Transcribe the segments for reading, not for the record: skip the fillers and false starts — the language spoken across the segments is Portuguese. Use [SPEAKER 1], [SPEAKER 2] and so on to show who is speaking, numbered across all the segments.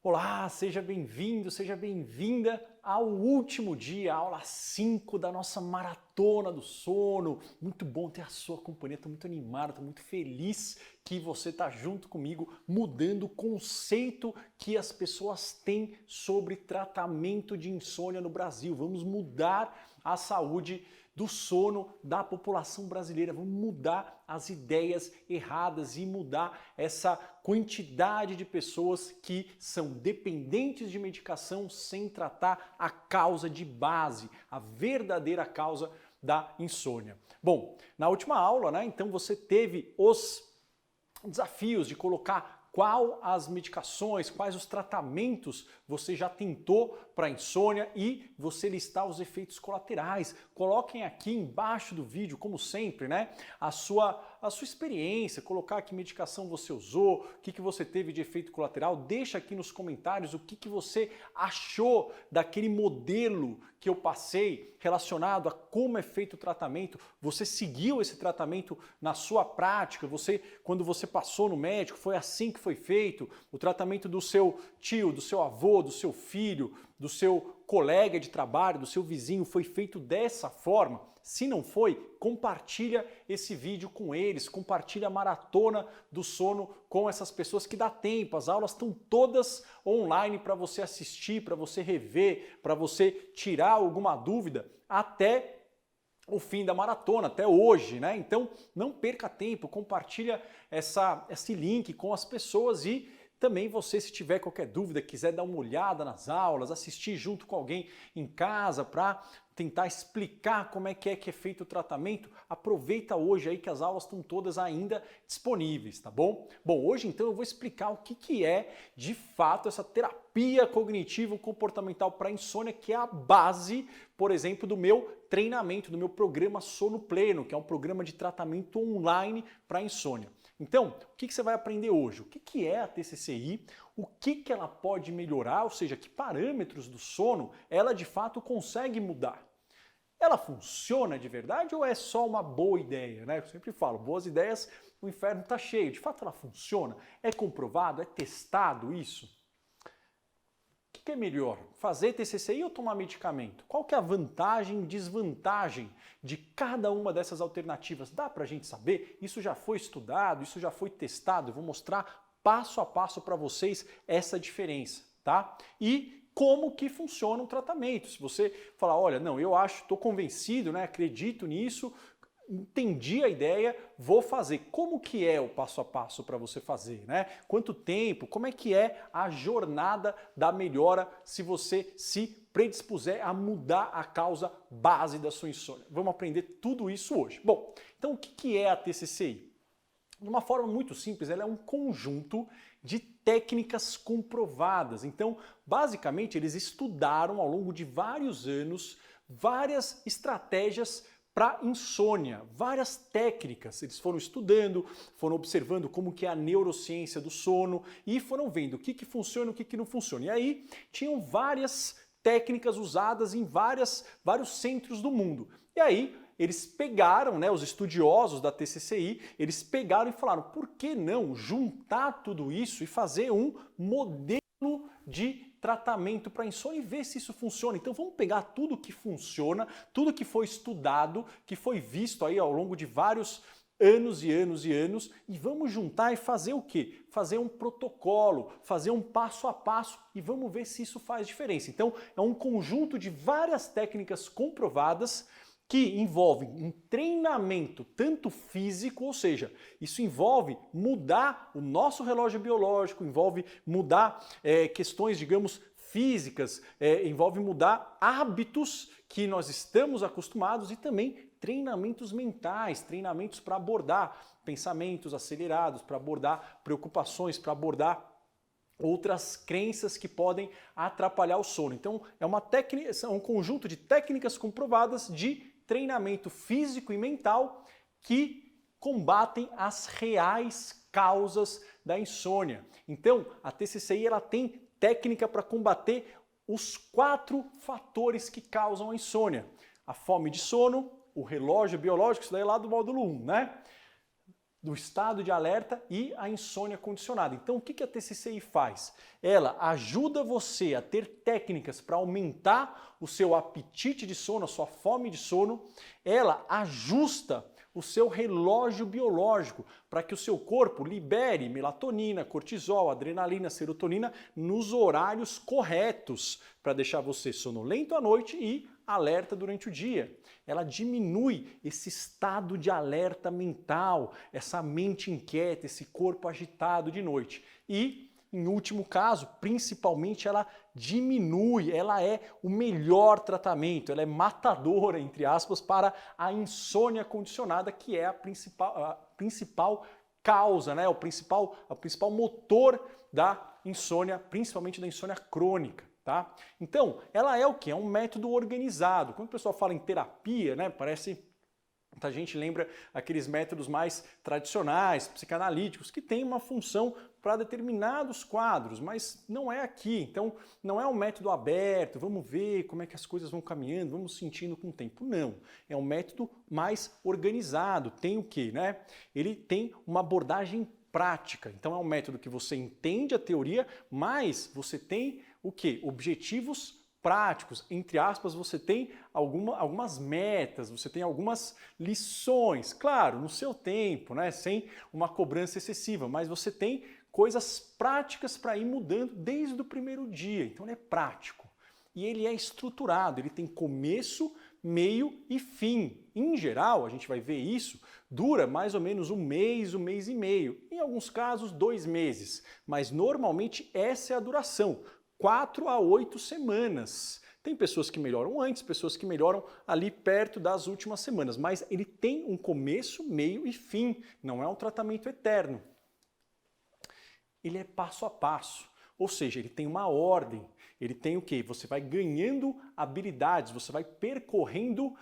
[SPEAKER 1] Olá, seja bem-vindo, seja bem-vinda ao último dia, aula 5 da nossa maratona do sono. Muito bom ter a sua companhia, estou muito animado, estou muito feliz que você está junto comigo, mudando o conceito que as pessoas têm sobre tratamento de insônia no Brasil. Vamos mudar a saúde do sono da população brasileira. Vamos mudar as ideias erradas e mudar essa quantidade de pessoas que são dependentes de medicação sem tratar a causa de base, a verdadeira causa da insônia. Bom, na última aula, então você teve os desafios de colocar qual as medicações, quais os tratamentos você já tentou para insônia e você listar os efeitos colaterais. Coloquem aqui embaixo do vídeo, como sempre, a sua experiência, colocar que medicação você usou, o que você teve de efeito colateral. Deixa aqui nos comentários o que você achou daquele modelo que eu passei relacionado a como é feito o tratamento. Você seguiu esse tratamento na sua prática? Quando você passou no médico, foi assim que foi feito? O tratamento do seu tio, do seu avô, do seu filho, do seu colega de trabalho, do seu vizinho, foi feito dessa forma? Se não foi, compartilha esse vídeo com eles, compartilha a maratona do sono com essas pessoas que dá tempo. As aulas estão todas online para você assistir, para você rever, para você tirar alguma dúvida até o fim da maratona, até hoje, Então não perca tempo, compartilha esse link com as pessoas e também você, se tiver qualquer dúvida, quiser dar uma olhada nas aulas, assistir junto com alguém em casa para tentar explicar como é que é feito o tratamento, aproveita hoje aí que as aulas estão todas ainda disponíveis, tá bom? Bom, hoje então eu vou explicar o que é de fato essa terapia cognitivo-comportamental para insônia, que é a base, por exemplo, do meu treinamento, do meu programa Sono Pleno, que é um programa de tratamento online para insônia. Então, o que você vai aprender hoje? O que é a TCCI? O que ela pode melhorar? Ou seja, que parâmetros do sono ela de fato consegue mudar? Ela funciona de verdade ou é só uma boa ideia? Eu sempre falo, boas ideias, o inferno está cheio. De fato ela funciona? É comprovado? É testado isso? O que é melhor? Fazer TCCI ou tomar medicamento? Qual que é a vantagem e desvantagem de cada uma dessas alternativas? Dá pra gente saber? Isso já foi estudado, isso já foi testado. Eu vou mostrar passo a passo para vocês essa diferença, tá? E como que funciona o tratamento. Se você falar, olha, não, eu acho, estou convencido, acredito nisso, entendi a ideia, vou fazer. Como que é o passo a passo para você fazer, Quanto tempo? Como é que é a jornada da melhora se você se predispuser a mudar a causa base da sua insônia? Vamos aprender tudo isso hoje. Bom, então o que é a TCCI? De uma forma muito simples, ela é um conjunto de técnicas comprovadas. Então, basicamente, eles estudaram ao longo de vários anos várias estratégias para insônia, várias técnicas. Eles foram estudando, foram observando como que é a neurociência do sono e foram vendo o que funciona e o que não funciona. E aí tinham várias técnicas usadas em vários centros do mundo. E aí eles pegaram, os estudiosos da TCCI, eles pegaram e falaram, por que não juntar tudo isso e fazer um modelo de tratamento para insônia e ver se isso funciona. Então vamos pegar tudo que funciona, tudo que foi estudado, que foi visto aí ao longo de vários anos e anos e anos e vamos juntar e fazer o quê? Fazer um protocolo, fazer um passo a passo e vamos ver se isso faz diferença. Então é um conjunto de várias técnicas comprovadas que envolvem um treinamento tanto físico, ou seja, isso envolve mudar o nosso relógio biológico, envolve mudar questões, digamos, físicas, envolve mudar hábitos que nós estamos acostumados e também treinamentos mentais, treinamentos para abordar pensamentos acelerados, para abordar preocupações, para abordar outras crenças que podem atrapalhar o sono. Então, é um conjunto de técnicas comprovadas de treinamento físico e mental que combatem as reais causas da insônia. Então, a TCCI ela tem técnica para combater os 4 fatores que causam a insônia. A fome de sono, o relógio biológico, isso daí é lá do módulo 1, do estado de alerta e a insônia condicionada. Então, o que a TCCI faz? Ela ajuda você a ter técnicas para aumentar o seu apetite de sono, a sua fome de sono. Ela ajusta o seu relógio biológico para que o seu corpo libere melatonina, cortisol, adrenalina, serotonina nos horários corretos para deixar você sonolento à noite e alerta durante o dia. Ela diminui esse estado de alerta mental, essa mente inquieta, esse corpo agitado de noite. E, em último caso, principalmente ela diminui, ela é o melhor tratamento, ela é matadora, entre aspas, para a insônia condicionada, que é a principal causa, né? o principal motor da insônia, principalmente da insônia crônica. Tá? Então, ela é o quê? É um método organizado. Quando o pessoal fala em terapia, né, parece... Muita gente lembra aqueles métodos mais tradicionais, psicanalíticos, que têm uma função para determinados quadros, mas não é aqui. Então, não é um método aberto, vamos ver como é que as coisas vão caminhando, vamos sentindo com o tempo. Não. É um método mais organizado. Tem o quê, né? Ele tem uma abordagem prática. Então, é um método que você entende a teoria, mas você tem o quê? Objetivos práticos, entre aspas, você tem algumas metas, você tem algumas lições, claro, no seu tempo, né, sem uma cobrança excessiva, mas você tem coisas práticas para ir mudando desde o primeiro dia, então ele é prático. E ele é estruturado, ele tem começo, meio e fim. Em geral, a gente vai ver isso, dura mais ou menos um mês e meio, em alguns casos 2 meses, mas normalmente essa é a duração. 4 a 8 semanas. Tem pessoas que melhoram antes, pessoas que melhoram ali perto das últimas semanas, mas ele tem um começo, meio e fim, não é um tratamento eterno. Ele é passo a passo, ou seja, ele tem uma ordem, ele tem o quê? Você vai ganhando habilidades, você vai percorrendo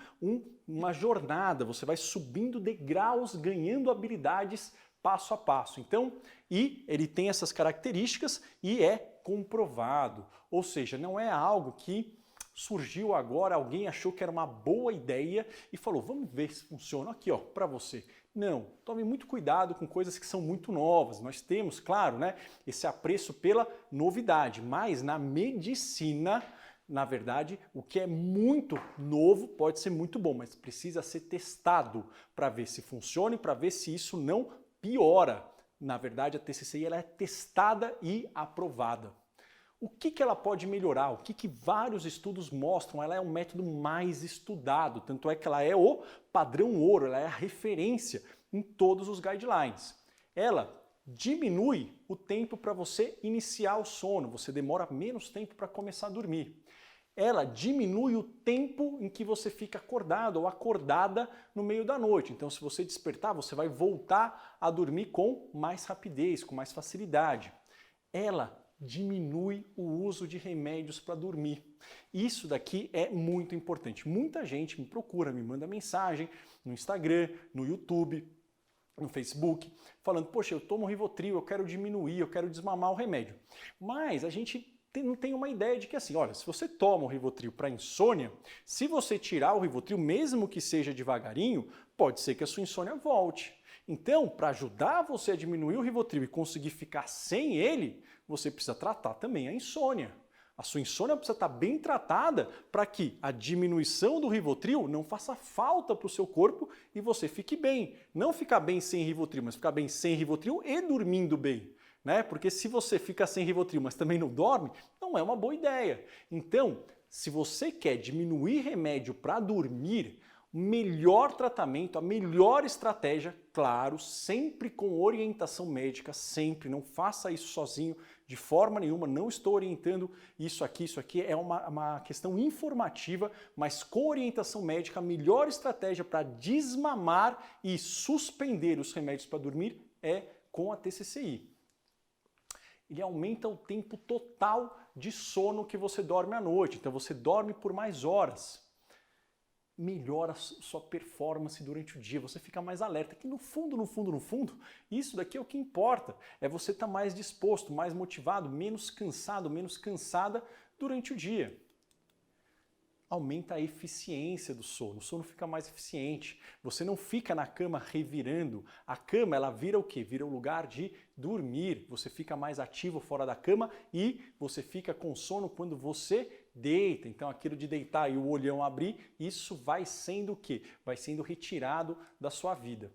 [SPEAKER 1] uma jornada, você vai subindo degraus, ganhando habilidades passo a passo. Então, e ele tem essas características e é comprovado, ou seja, não é algo que surgiu agora, alguém achou que era uma boa ideia e falou, vamos ver se funciona aqui, ó, para você. Não, tome muito cuidado com coisas que são muito novas. Nós temos, claro, né, esse apreço pela novidade, mas na medicina, na verdade, o que é muito novo pode ser muito bom, mas precisa ser testado para ver se funciona e para ver se isso não piora. Na verdade, a TCCI ela é testada e aprovada. O que ela pode melhorar? O que vários estudos mostram? Ela é um método mais estudado, tanto é que ela é o padrão ouro, ela é a referência em todos os guidelines. Ela diminui o tempo para você iniciar o sono, você demora menos tempo para começar a dormir. Ela diminui o tempo em que você fica acordado ou acordada no meio da noite. Então, se você despertar, você vai voltar a dormir com mais rapidez, com mais facilidade. Ela diminui o uso de remédios para dormir. Isso daqui é muito importante. Muita gente me procura, me manda mensagem no Instagram, no YouTube, no Facebook, falando, poxa, eu tomo Rivotril, eu quero diminuir, eu quero desmamar o remédio. Mas a gente não tem uma ideia de que assim, olha, se você toma o Rivotril para insônia, se você tirar o Rivotril, mesmo que seja devagarinho, pode ser que a sua insônia volte. Então, para ajudar você a diminuir o Rivotril e conseguir ficar sem ele, você precisa tratar também a insônia. A sua insônia precisa estar bem tratada para que a diminuição do Rivotril não faça falta para o seu corpo e você fique bem. Não ficar bem sem Rivotril, mas ficar bem sem Rivotril e dormindo bem. Né? Porque se você fica sem Rivotril, mas também não dorme, não é uma boa ideia. Então, se você quer diminuir remédio para dormir, o melhor tratamento, a melhor estratégia, claro, sempre com orientação médica, sempre, não faça isso sozinho, de forma nenhuma, não estou orientando isso aqui é uma questão informativa, mas com orientação médica, a melhor estratégia para desmamar e suspender os remédios para dormir é com a TCCI. Ele aumenta o tempo total de sono que você dorme à noite. Então você dorme por mais horas. Melhora a sua performance durante o dia, você fica mais alerta. Que no fundo, isso daqui é o que importa. É você estar mais disposto, mais motivado, menos cansado, menos cansada durante o dia. aumenta a eficiência do sono. O sono fica mais eficiente. Você não fica na cama revirando. A cama, ela vira o quê? Vira um lugar de dormir. Você fica mais ativo fora da cama e você fica com sono quando você deita. Então aquilo de deitar e o olhão abrir, isso vai sendo o quê? Vai sendo retirado da sua vida.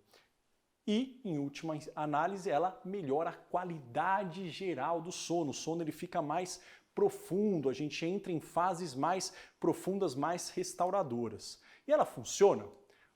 [SPEAKER 1] E, em última análise, ela melhora a qualidade geral do sono. O sono ele fica mais profundo, a gente entra em fases mais profundas, mais restauradoras. E ela funciona?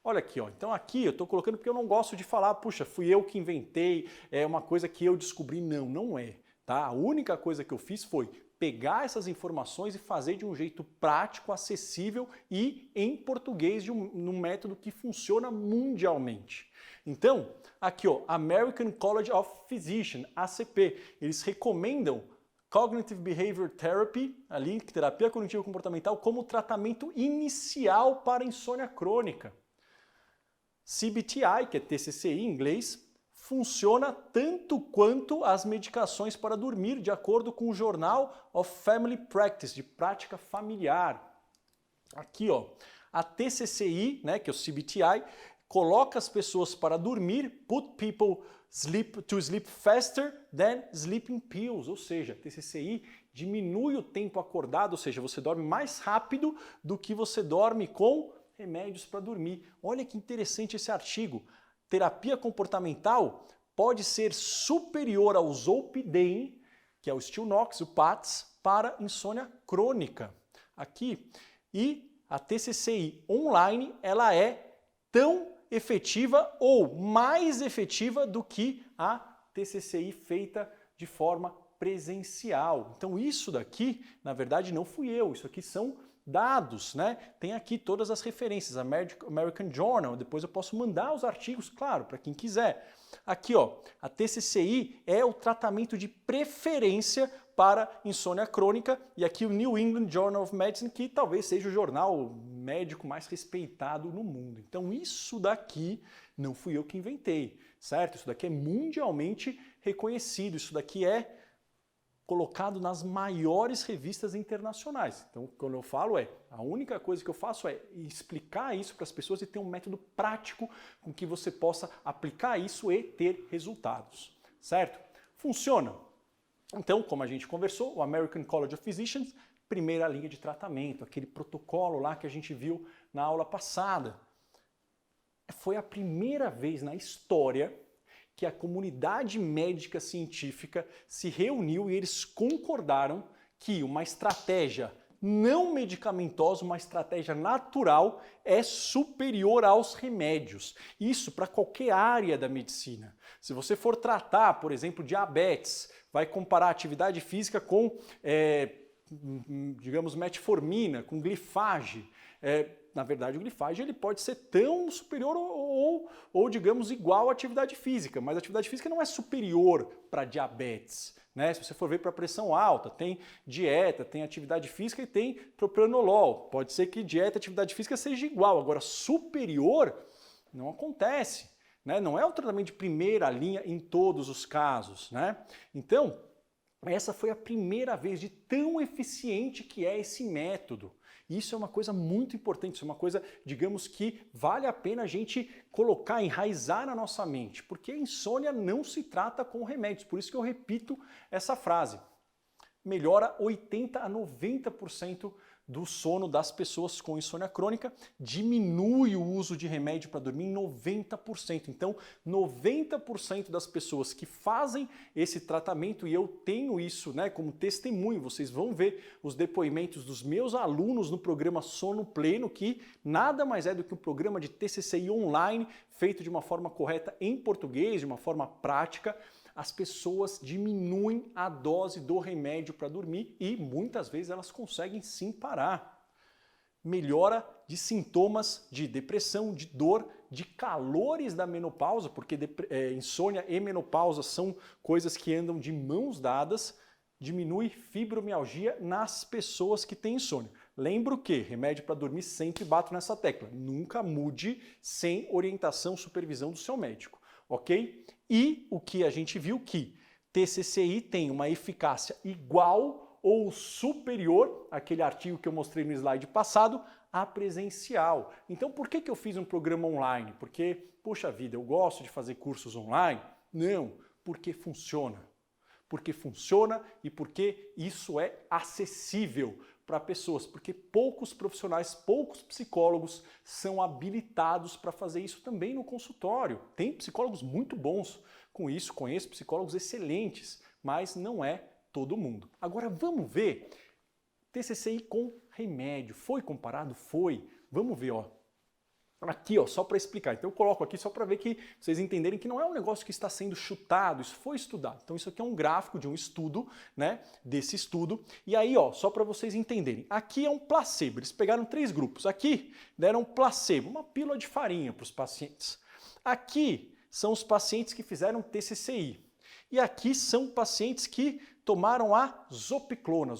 [SPEAKER 1] Olha aqui, ó. Então aqui eu estou colocando porque eu não gosto de falar, puxa, fui eu que inventei, é uma coisa que eu descobri. Não, não é. Tá? A única coisa que eu fiz foi pegar essas informações e fazer de um jeito prático, acessível e em português, num método que funciona mundialmente. Então, aqui ó, American College of Physicians, ACP, eles recomendam Cognitive Behavior Therapy, ali, terapia cognitivo comportamental, como tratamento inicial para insônia crônica. CBTI, que é TCCI em inglês, funciona tanto quanto as medicações para dormir, de acordo com o Journal of Family Practice, de prática familiar. Aqui, ó, a TCCI, né, que é o CBTI, coloca as pessoas para dormir, put people to sleep faster than sleeping pills, ou seja, TCCI diminui o tempo acordado, ou seja, você dorme mais rápido do que você dorme com remédios para dormir. Olha que interessante esse artigo. Terapia comportamental pode ser superior ao Zolpidem, que é o Stilnox, o PATS, para insônia crônica. Aqui, e a TCCI online, ela é tão efetiva ou mais efetiva do que a TCCI feita de forma presencial. Então isso daqui, na verdade, não fui eu, isso aqui são dados, né? Tem aqui todas as referências, American Journal, depois eu posso mandar os artigos, claro, para quem quiser. Aqui, ó, a TCCI é o tratamento de preferência para insônia crônica e aqui o New England Journal of Medicine, que talvez seja o jornal médico mais respeitado no mundo. Então isso daqui não fui eu que inventei, certo? Isso daqui é mundialmente reconhecido, isso daqui é colocado nas maiores revistas internacionais. Então, quando eu falo a única coisa que eu faço é explicar isso para as pessoas e ter um método prático com que você possa aplicar isso e ter resultados, certo? Funciona? Então, como a gente conversou, o American College of Physicians, primeira linha de tratamento, aquele protocolo lá que a gente viu na aula passada. Foi a primeira vez na história que a comunidade médica científica se reuniu e eles concordaram que uma estratégia não medicamentosa, uma estratégia natural é superior aos remédios. Isso para qualquer área da medicina. Se você for tratar, por exemplo, diabetes, vai comparar atividade física com, digamos, metformina, com glifage. Na verdade, o glifage ele pode ser tão superior ou, digamos, igual à atividade física, mas a atividade física não é superior para diabetes. Né? Se você for ver para pressão alta, tem dieta, tem atividade física e tem propranolol. Pode ser que dieta e atividade física seja igual, agora superior não acontece. Né? Não é o tratamento de primeira linha em todos os casos. Né? Então, essa foi a primeira vez de tão eficiente que é esse método. Isso é uma coisa muito importante, isso é uma coisa, digamos, que vale a pena a gente colocar, enraizar na nossa mente, porque a insônia não se trata com remédios, por isso que eu repito essa frase. Melhora 80% a 90% do sono das pessoas com insônia crônica, diminui o uso de remédio para dormir em 90%. Então, 90% das pessoas que fazem esse tratamento, e eu tenho isso, né, como testemunho, vocês vão ver os depoimentos dos meus alunos no programa Sono Pleno, que nada mais é do que um programa de TCCI online, feito de uma forma correta em português, de uma forma prática. As pessoas diminuem a dose do remédio para dormir e muitas vezes elas conseguem sim parar. Melhora de sintomas de depressão, de dor, de calores da menopausa, porque insônia e menopausa são coisas que andam de mãos dadas. Diminui fibromialgia nas pessoas que têm insônia. Lembro que remédio para dormir, sempre bato nessa tecla. Nunca mude sem orientação, supervisão do seu médico. Ok? E o que a gente viu que TCCI tem uma eficácia igual ou superior, aquele artigo que eu mostrei no slide passado, a presencial. Então por que eu fiz um programa online? Porque, poxa vida, eu gosto de fazer cursos online? Não, porque funciona. Porque funciona e porque isso é acessível para pessoas, porque poucos profissionais, poucos psicólogos são habilitados para fazer isso também no consultório. Tem psicólogos muito bons com isso, conheço psicólogos excelentes, mas não é todo mundo. Agora vamos ver TCCI com remédio. Foi comparado? Foi. Vamos ver, ó. Aqui, ó, só para explicar. Então eu coloco aqui só para ver que vocês entenderem que não é um negócio que está sendo chutado, isso foi estudado. Então isso aqui é um gráfico de um estudo, né, desse estudo. E aí, ó, só para vocês entenderem, aqui é um placebo. Eles pegaram 3 grupos. Aqui deram placebo, uma pílula de farinha para os pacientes. Aqui são os pacientes que fizeram TCCI. E aqui são pacientes que tomaram a zopiclona.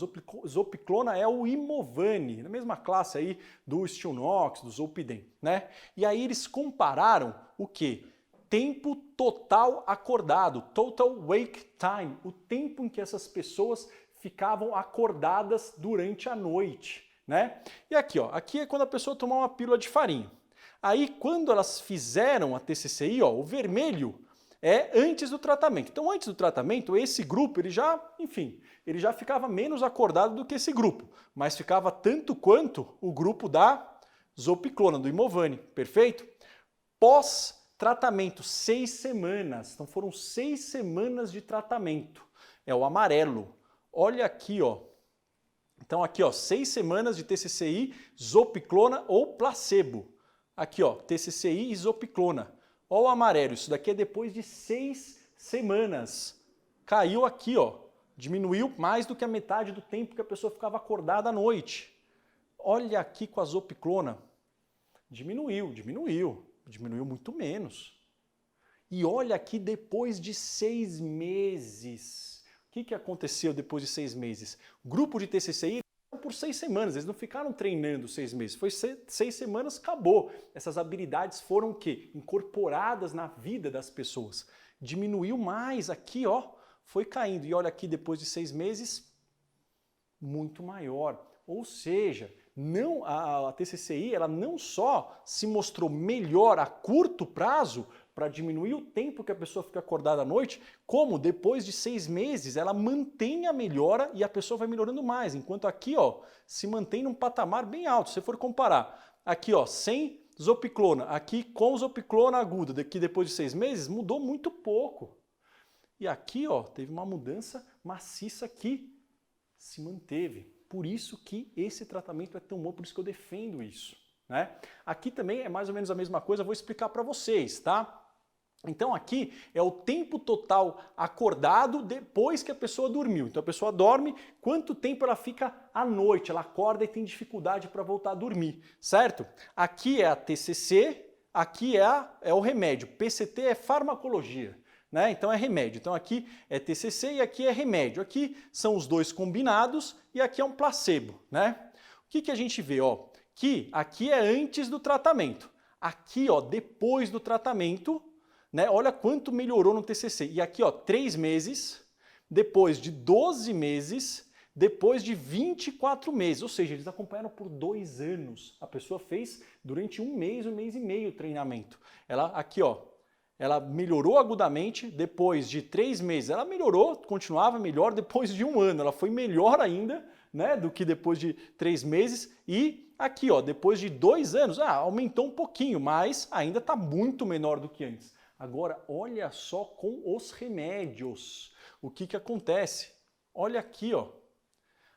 [SPEAKER 1] Zopiclona é o Imovane, na mesma classe aí do Stilnox, do Zolpidem, né? E aí eles compararam o quê? Tempo total acordado, total wake time, o tempo em que essas pessoas ficavam acordadas durante a noite, né? E aqui, ó, aqui é quando a pessoa tomou uma pílula de farinha. Aí quando elas fizeram a TCCI, ó, o vermelho é antes do tratamento. Então, antes do tratamento, esse grupo, ele já ficava menos acordado do que esse grupo, mas ficava tanto quanto o grupo da zopiclona, do Imovane, perfeito? Pós-tratamento, 6 semanas. Então, foram 6 semanas de tratamento. É o amarelo. Olha aqui, ó. Então, aqui, ó, 6 semanas de TCCI, zopiclona ou placebo. Aqui, ó, TCCI e zopiclona. Olha o amarelo, isso daqui é depois de 6 semanas. Caiu aqui, ó. Diminuiu mais do que a metade do tempo que a pessoa ficava acordada à noite. Olha aqui com a zopiclona. Diminuiu muito menos. E olha aqui depois de 6 meses. O que aconteceu depois de 6 meses? O grupo de TCCI por 6 semanas, eles não ficaram treinando 6 meses, foi 6 semanas, acabou. Essas habilidades foram o quê? Incorporadas na vida das pessoas. Diminuiu mais aqui, ó, foi caindo. E olha aqui, depois de 6 meses, muito maior. Ou seja, não, a TCCI ela não só se mostrou melhor a curto prazo, para diminuir o tempo que a pessoa fica acordada à noite, como depois de 6 meses ela mantém a melhora e a pessoa vai melhorando mais, enquanto aqui, ó, se mantém num patamar bem alto. Se você for comparar, aqui, ó, sem zopiclona, aqui com zopiclona aguda, daqui depois de 6 meses, mudou muito pouco. E aqui, ó, teve uma mudança maciça que se manteve. Por isso que esse tratamento é tão bom, por isso que eu defendo isso, né? Aqui também é mais ou menos a mesma coisa, eu vou explicar para vocês, tá? Então aqui é o tempo total acordado depois que a pessoa dormiu. Então a pessoa dorme, quanto tempo ela fica à noite, ela acorda e tem dificuldade para voltar a dormir, certo? Aqui é a TCC, aqui é o remédio, PCT é farmacologia, né? Então é remédio. Então aqui é TCC e aqui é remédio. Aqui são os dois combinados e aqui é um placebo, né? O que a gente vê, ó? Que aqui é antes do tratamento. Aqui, ó, depois do tratamento, né? Olha quanto melhorou no TCC. E aqui, ó, 3 meses, depois de 12 meses, depois de 24 meses. Ou seja, eles acompanharam por 2 anos. A pessoa fez durante 1 mês e meio o treinamento. Ela, aqui, ó, ela melhorou agudamente, depois de 3 meses ela melhorou, continuava melhor, depois de 1 ano ela foi melhor ainda, né, do que depois de 3 meses, e aqui, ó, depois de 2 anos, aumentou um pouquinho, mas ainda está muito menor do que antes. Agora, olha só com os remédios, o que acontece? Olha aqui, ó,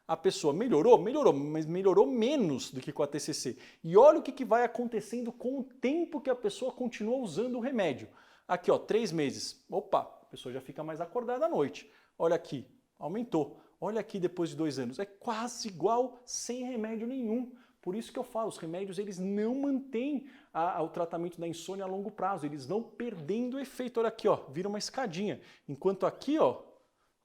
[SPEAKER 1] a pessoa melhorou, mas melhorou menos do que com a TCC. E olha o que vai acontecendo com o tempo que a pessoa continua usando o remédio. Aqui, ó, 3 meses. Opa, a pessoa já fica mais acordada à noite. Olha aqui, aumentou. Olha aqui depois de 2 anos. É quase igual sem remédio nenhum. Por isso que eu falo, os remédios eles não mantêm o tratamento da insônia a longo prazo. Eles vão perdendo efeito. Olha aqui, ó, vira uma escadinha. Enquanto aqui, ó,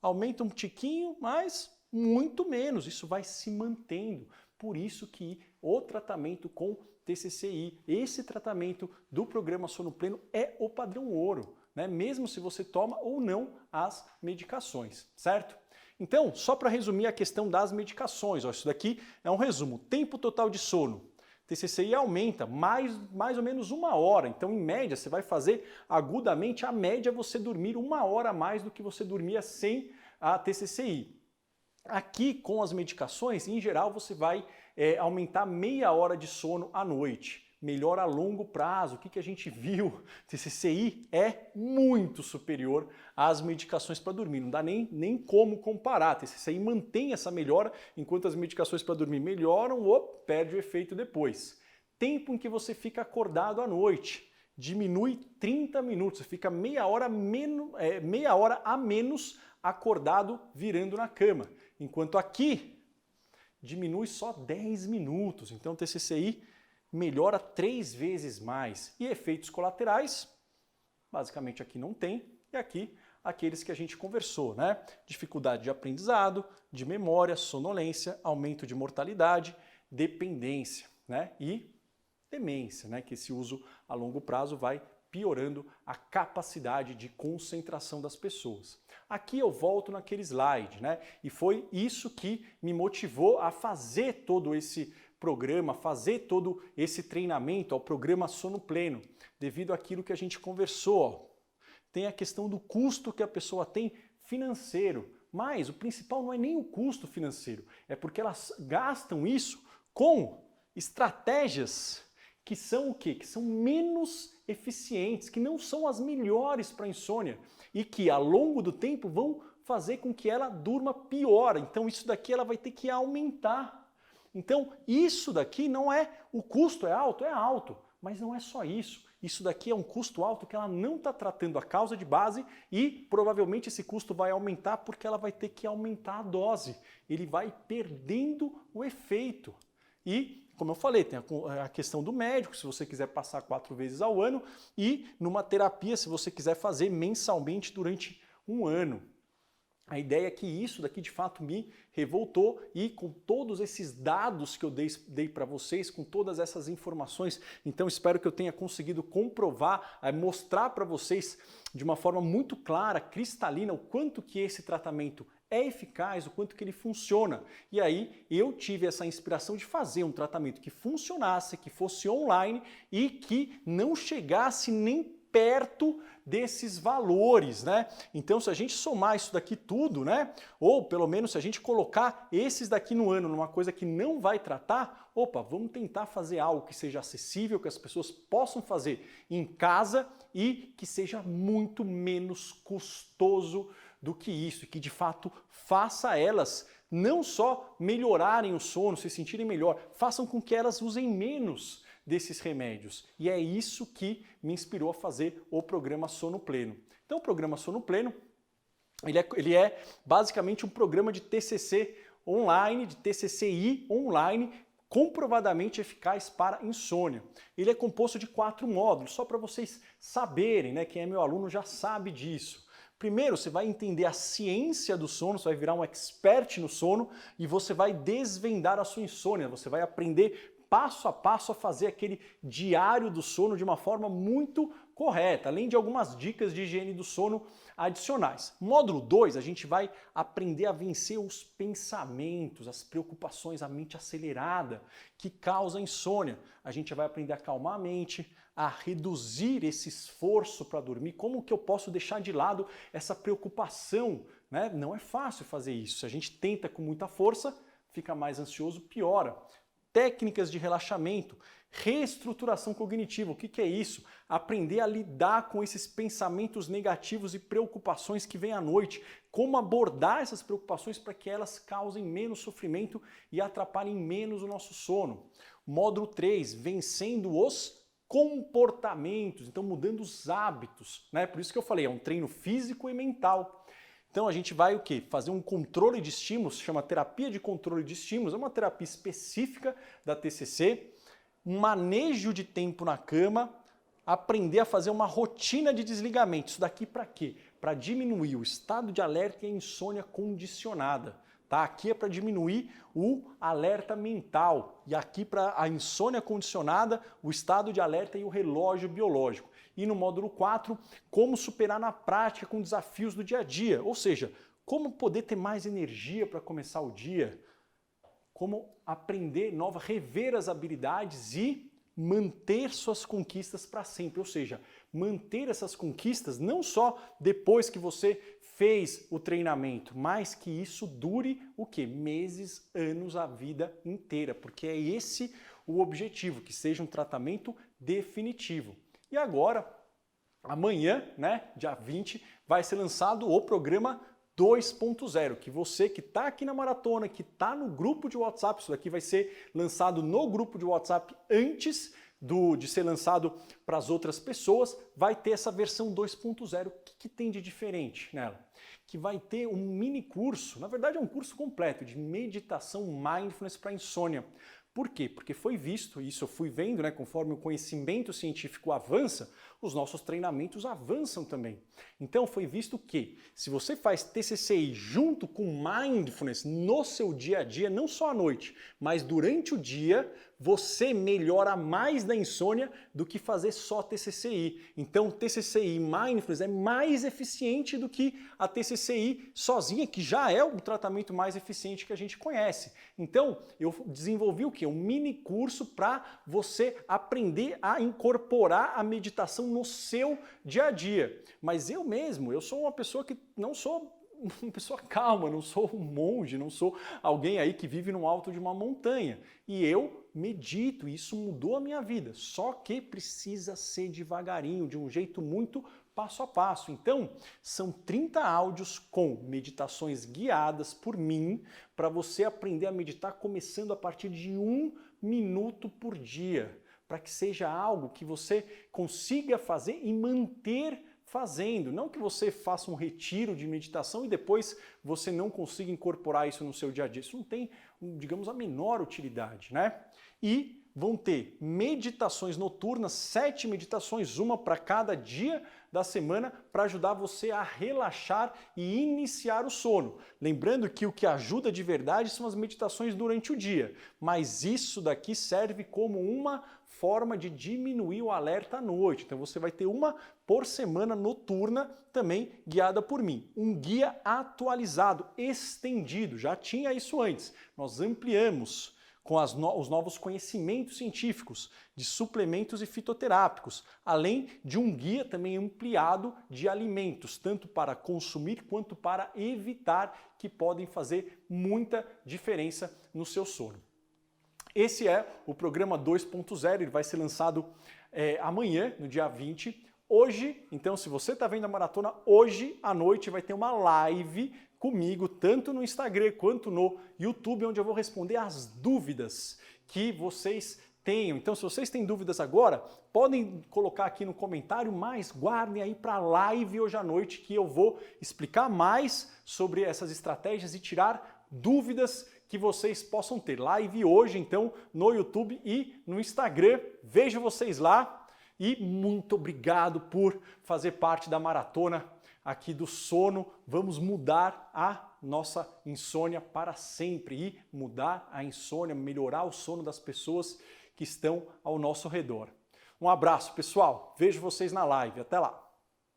[SPEAKER 1] aumenta um tiquinho, mas muito menos. Isso vai se mantendo. Por isso que o tratamento com TCCI, esse tratamento do programa Sono Pleno é o padrão ouro, né? Mesmo se você toma ou não as medicações, certo? Então, só para resumir a questão das medicações, ó, isso daqui é um resumo. Tempo total de sono. TCCI aumenta mais ou menos 1 hora. Então, em média, você vai fazer agudamente, a média é você dormir 1 hora a mais do que você dormia sem a TCCI. Aqui, com as medicações, em geral, você vai aumentar meia hora de sono à noite. Melhor a longo prazo. O que a gente viu? TCCI é muito superior às medicações para dormir. Não dá nem como comparar. TCCI mantém essa melhora, enquanto as medicações para dormir melhoram, perde o efeito depois. Tempo em que você fica acordado à noite. Diminui 30 minutos. Você fica meia hora a menos acordado virando na cama. Enquanto aqui, diminui só 10 minutos. Então, TCCI melhora 3 vezes mais. E efeitos colaterais, basicamente aqui não tem, e aqui aqueles que a gente conversou, né? Dificuldade de aprendizado, de memória, sonolência, aumento de mortalidade, dependência, né? E demência, né? Que esse uso a longo prazo vai piorando a capacidade de concentração das pessoas. Aqui eu volto naquele slide, né? E foi isso que me motivou a fazer todo esse programa, fazer todo esse treinamento ao programa Sono Pleno, devido àquilo que a gente conversou. Ó. Tem a questão do custo que a pessoa tem financeiro, mas o principal não é nem o custo financeiro, é porque elas gastam isso com estratégias que são o quê? Que são menos eficientes, que não são as melhores para a insônia e que ao longo do tempo vão fazer com que ela durma pior. Então isso daqui ela vai ter que aumentar. Então, isso daqui não é... O custo é alto, mas não é só isso. Isso daqui é um custo alto que ela não está tratando a causa de base e provavelmente esse custo vai aumentar porque ela vai ter que aumentar a dose. Ele vai perdendo o efeito. E, como eu falei, tem a questão do médico, se você quiser passar 4 vezes ao ano, e numa terapia, se você quiser fazer mensalmente durante 1 ano. A ideia é que isso daqui de fato me revoltou e com todos esses dados que eu dei para vocês, com todas essas informações, então espero que eu tenha conseguido comprovar, mostrar para vocês de uma forma muito clara, cristalina, o quanto que esse tratamento é eficaz, o quanto que ele funciona. E aí eu tive essa inspiração de fazer um tratamento que funcionasse, que fosse online e que não chegasse nem perto desses valores, né? Então, se a gente somar isso daqui tudo, né? Ou pelo menos se a gente colocar esses daqui no ano numa coisa que não vai tratar, vamos tentar fazer algo que seja acessível, que as pessoas possam fazer em casa e que seja muito menos custoso do que isso, e que de fato faça elas não só melhorarem o sono, se sentirem melhor, façam com que elas usem menos desses remédios. E é isso que me inspirou a fazer o programa Sono Pleno. Então o programa Sono Pleno, ele é basicamente um programa de TCC online, de TCCI online, comprovadamente eficaz para insônia. Ele é composto de 4 módulos, só para vocês saberem, né? Quem é meu aluno já sabe disso. Primeiro, você vai entender a ciência do sono, você vai virar um expert no sono e você vai desvendar a sua insônia, você vai aprender passo a passo a fazer aquele diário do sono de uma forma muito correta, além de algumas dicas de higiene do sono adicionais. Módulo 2, a gente vai aprender a vencer os pensamentos, as preocupações, a mente acelerada que causa insônia. A gente vai aprender a acalmar a mente, a reduzir esse esforço para dormir. Como que eu posso deixar de lado essa preocupação, né? Não é fácil fazer isso. Se a gente tenta com muita força, fica mais ansioso, piora. Técnicas de relaxamento, reestruturação cognitiva. O que é isso? Aprender a lidar com esses pensamentos negativos e preocupações que vêm à noite. Como abordar essas preocupações para que elas causem menos sofrimento e atrapalhem menos o nosso sono. Módulo 3, vencendo os comportamentos, então mudando os hábitos, né? Por isso que eu falei, é um treino físico e mental. Então a gente vai o quê? Fazer um controle de estímulos, se chama terapia de controle de estímulos, é uma terapia específica da TCC, um manejo de tempo na cama, aprender a fazer uma rotina de desligamento. Isso daqui para quê? Para diminuir o estado de alerta e a insônia condicionada. Tá? Aqui é para diminuir o alerta mental e aqui para a insônia condicionada, o estado de alerta e o relógio biológico. E no módulo 4, como superar na prática com desafios do dia a dia, ou seja, como poder ter mais energia para começar o dia, como aprender rever as habilidades e manter suas conquistas para sempre, ou seja, manter essas conquistas não só depois que você fez o treinamento, mas que isso dure o quê? Meses, anos, a vida inteira, porque é esse o objetivo, que seja um tratamento definitivo. E agora, amanhã, né, dia 20, vai ser lançado o programa 2.0, que você que está aqui na maratona, que está no grupo de WhatsApp, isso daqui vai ser lançado no grupo de WhatsApp antes de ser lançado para as outras pessoas, vai ter essa versão 2.0. O que tem de diferente nela? Que vai ter um mini curso, na verdade é um curso completo de meditação mindfulness para insônia. Por quê? Porque foi visto, e isso eu fui vendo, né, conforme o conhecimento científico avança, os nossos treinamentos avançam também. Então foi visto que se você faz TCCI junto com Mindfulness no seu dia a dia, não só à noite, mas durante o dia, você melhora mais da insônia do que fazer só TCCI. Então TCCI Mindfulness é mais eficiente do que a TCCI sozinha, que já é o tratamento mais eficiente que a gente conhece. Então eu desenvolvi o quê? Um mini curso para você aprender a incorporar a meditação no seu dia a dia. Mas eu mesmo, eu sou uma pessoa que não sou uma pessoa calma, não sou um monge, não sou alguém aí que vive no alto de uma montanha. E eu medito, e isso mudou a minha vida. Só que precisa ser devagarinho, de um jeito muito passo a passo. Então, são 30 áudios com meditações guiadas por mim para você aprender a meditar começando a partir de 1 minuto por dia, para que seja algo que você consiga fazer e manter fazendo. Não que você faça um retiro de meditação e depois você não consiga incorporar isso no seu dia a dia. Isso não tem, digamos, a menor utilidade, né? E vão ter meditações noturnas, 7 meditações, uma para cada dia da semana, para ajudar você a relaxar e iniciar o sono. Lembrando que o que ajuda de verdade são as meditações durante o dia, mas isso daqui serve como uma forma de diminuir o alerta à noite. Então você vai ter uma por semana noturna, também guiada por mim. Um guia atualizado, estendido, já tinha isso antes. Nós ampliamos com os novos conhecimentos científicos de suplementos e fitoterápicos, além de um guia também ampliado de alimentos, tanto para consumir quanto para evitar, que podem fazer muita diferença no seu sono. Esse é o programa 2.0, ele vai ser lançado amanhã, no dia 20. Hoje, então, se você está vendo a maratona, hoje à noite vai ter uma live comigo, tanto no Instagram quanto no YouTube, onde eu vou responder as dúvidas que vocês tenham. Então, se vocês têm dúvidas agora, podem colocar aqui no comentário, mas guardem aí para a live hoje à noite, que eu vou explicar mais sobre essas estratégias e tirar dúvidas que vocês possam ter. Live hoje, então, no YouTube e no Instagram. Vejo vocês lá e muito obrigado por fazer parte da maratona aqui do sono. Vamos mudar a nossa insônia para sempre e mudar a insônia, melhorar o sono das pessoas que estão ao nosso redor. Um abraço, pessoal. Vejo vocês na live. Até lá.